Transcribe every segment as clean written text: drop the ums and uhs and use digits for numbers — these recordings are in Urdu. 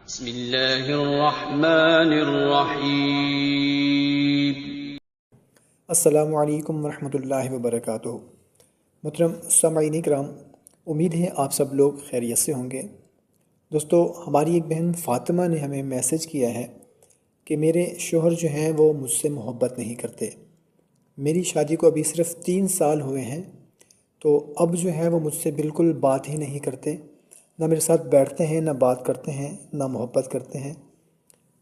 بسم اللہ الرحمن الرحیم۔ السلام علیکم ورحمۃ اللہ وبرکاتہ۔ محترم سامعین کرام، امید ہے آپ سب لوگ خیریت سے ہوں گے۔ دوستو، ہماری ایک بہن فاطمہ نے ہمیں میسج کیا ہے کہ میرے شوہر جو ہیں وہ مجھ سے محبت نہیں کرتے۔ میری شادی کو ابھی صرف 3 سال ہوئے ہیں، تو اب جو ہے وہ مجھ سے بالکل بات ہی نہیں کرتے، نہ میرے ساتھ بیٹھتے ہیں، نہ بات کرتے ہیں، نہ محبت کرتے ہیں۔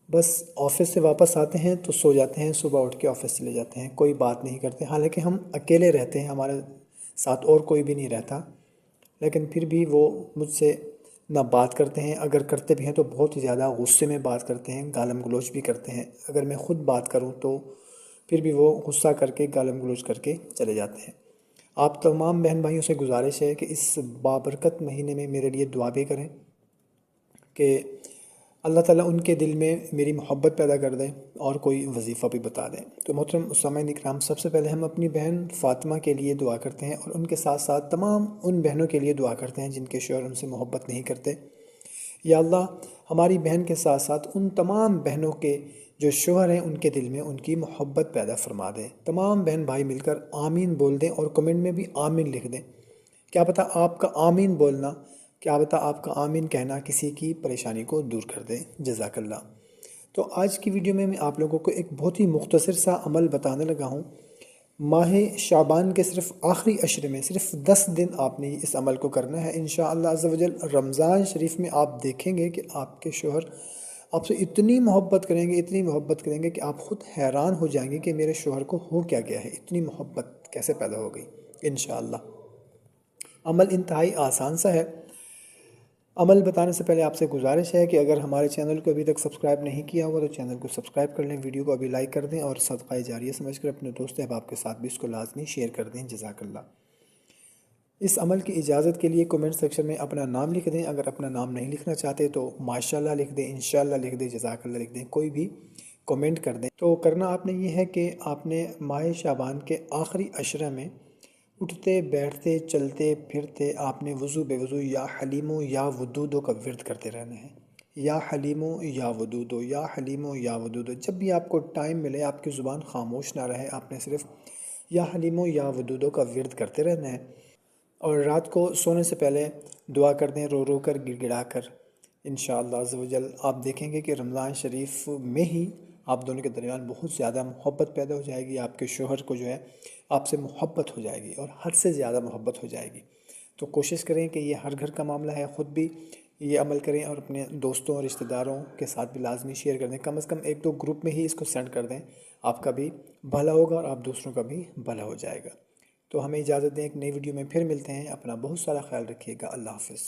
بس آفس سے واپس آتے ہیں تو سو جاتے ہیں، صبح اٹھ کے آفس چلے جاتے ہیں، کوئی بات نہیں کرتے۔ حالانکہ ہم اکیلے رہتے ہیں، ہمارے ساتھ اور کوئی بھی نہیں رہتا، لیکن پھر بھی وہ مجھ سے نہ بات کرتے ہیں، اگر کرتے بھی ہیں تو بہت ہی زیادہ غصے میں بات کرتے ہیں، گالم گلوچ بھی کرتے ہیں۔ اگر میں خود بات کروں تو پھر بھی وہ غصہ کر کے گالم گلوچ کر کے چلے جاتے ہیں۔ آپ تمام بہن بھائیوں سے گزارش ہے کہ اس بابرکت مہینے میں میرے لیے دعا بھی کریں کہ اللہ تعالیٰ ان کے دل میں میری محبت پیدا کر دیں اور کوئی وظیفہ بھی بتا دیں۔ تو محترم سامعین اکرام، سب سے پہلے ہم اپنی بہن فاطمہ کے لیے دعا کرتے ہیں، اور ان کے ساتھ ساتھ تمام ان بہنوں کے لیے دعا کرتے ہیں جن کے شوہر ان سے محبت نہیں کرتے۔ یا اللہ، ہماری بہن کے ساتھ ساتھ ان تمام بہنوں کے جو شوہر ہیں ان کے دل میں ان کی محبت پیدا فرما دیں۔ تمام بہن بھائی مل کر آمین بول دیں، اور کمنٹ میں بھی آمین لکھ دیں۔ کیا پتہ آپ کا آمین بولنا، کیا پتہ آپ کا آمین کہنا کسی کی پریشانی کو دور کر دے۔ جزاک اللہ۔ تو آج کی ویڈیو میں آپ لوگوں کو ایک بہت ہی مختصر سا عمل بتانے لگا ہوں۔ ماہ شعبان کے صرف آخری عشرے میں صرف 10 دن آپ نے اس عمل کو کرنا ہے۔ انشاءاللہ عز و جل رمضان شریف میں آپ دیکھیں گے کہ آپ کے شوہر آپ سے اتنی محبت کریں گے، اتنی محبت کریں گے کہ آپ خود حیران ہو جائیں گے کہ میرے شوہر کو ہو کیا گیا ہے، اتنی محبت کیسے پیدا ہو گئی۔ انشاءاللہ عمل انتہائی آسان سا ہے۔ عمل بتانے سے پہلے آپ سے گزارش ہے کہ اگر ہمارے چینل کو ابھی تک سبسکرائب نہیں کیا ہوا تو چینل کو سبسکرائب کر لیں، ویڈیو کو ابھی لائک کر دیں، اور صدقہ جاریہ سمجھ کر اپنے دوست احباب کے ساتھ بھی اس کو لازمی شیئر کر دیں۔ جزاک اللہ۔ اس عمل کی اجازت کے لیے کومنٹ سیکشن میں اپنا نام لکھ دیں، اگر اپنا نام نہیں لکھنا چاہتے تو ماشاءاللہ لکھ دیں، انشاءاللہ لکھ دیں، جزاک اللہ لکھ دیں، کوئی بھی کومنٹ کر دیں۔ تو کرنا آپ نے یہ ہے کہ آپ نے ماہ شعبان کے آخری عشرہ میں اٹھتے بیٹھتے چلتے پھرتے آپ نے وضو بے وضو یا حلیمو یا ودودو کا ورد کرتے رہنا ہے۔ یا حلیمو یا ودودو، یا حلیمو یا ودودو، جب بھی آپ کو ٹائم ملے، آپ کی زبان خاموش نہ رہے، آپ نے صرف یا حلیمو یا ودودو کا ورد کرتے رہنا ہے۔ اور رات کو سونے سے پہلے دعا کر دیں، رو رو کر گڑ گڑا کر۔ انشاءاللہ عز و جل آپ دیکھیں گے کہ رمضان شریف میں ہی آپ دونوں کے درمیان بہت زیادہ محبت پیدا ہو جائے گی، آپ کے شوہر کو جو ہے آپ سے محبت ہو جائے گی، اور حد سے زیادہ محبت ہو جائے گی۔ تو کوشش کریں کہ یہ ہر گھر کا معاملہ ہے، خود بھی یہ عمل کریں اور اپنے دوستوں اور رشتہ داروں کے ساتھ بھی لازمی شیئر کر دیں، کم از کم 1-2 گروپ میں ہی اس کو سینڈ کر دیں۔ آپ کا بھی بھلا ہوگا اور آپ دوسروں کا بھی بھلا ہو جائے گا۔ تو ہمیں اجازت دیں، ایک نئی ویڈیو میں پھر ملتے ہیں۔ اپنا بہت سارا خیال رکھیے گا۔ اللہ حافظ۔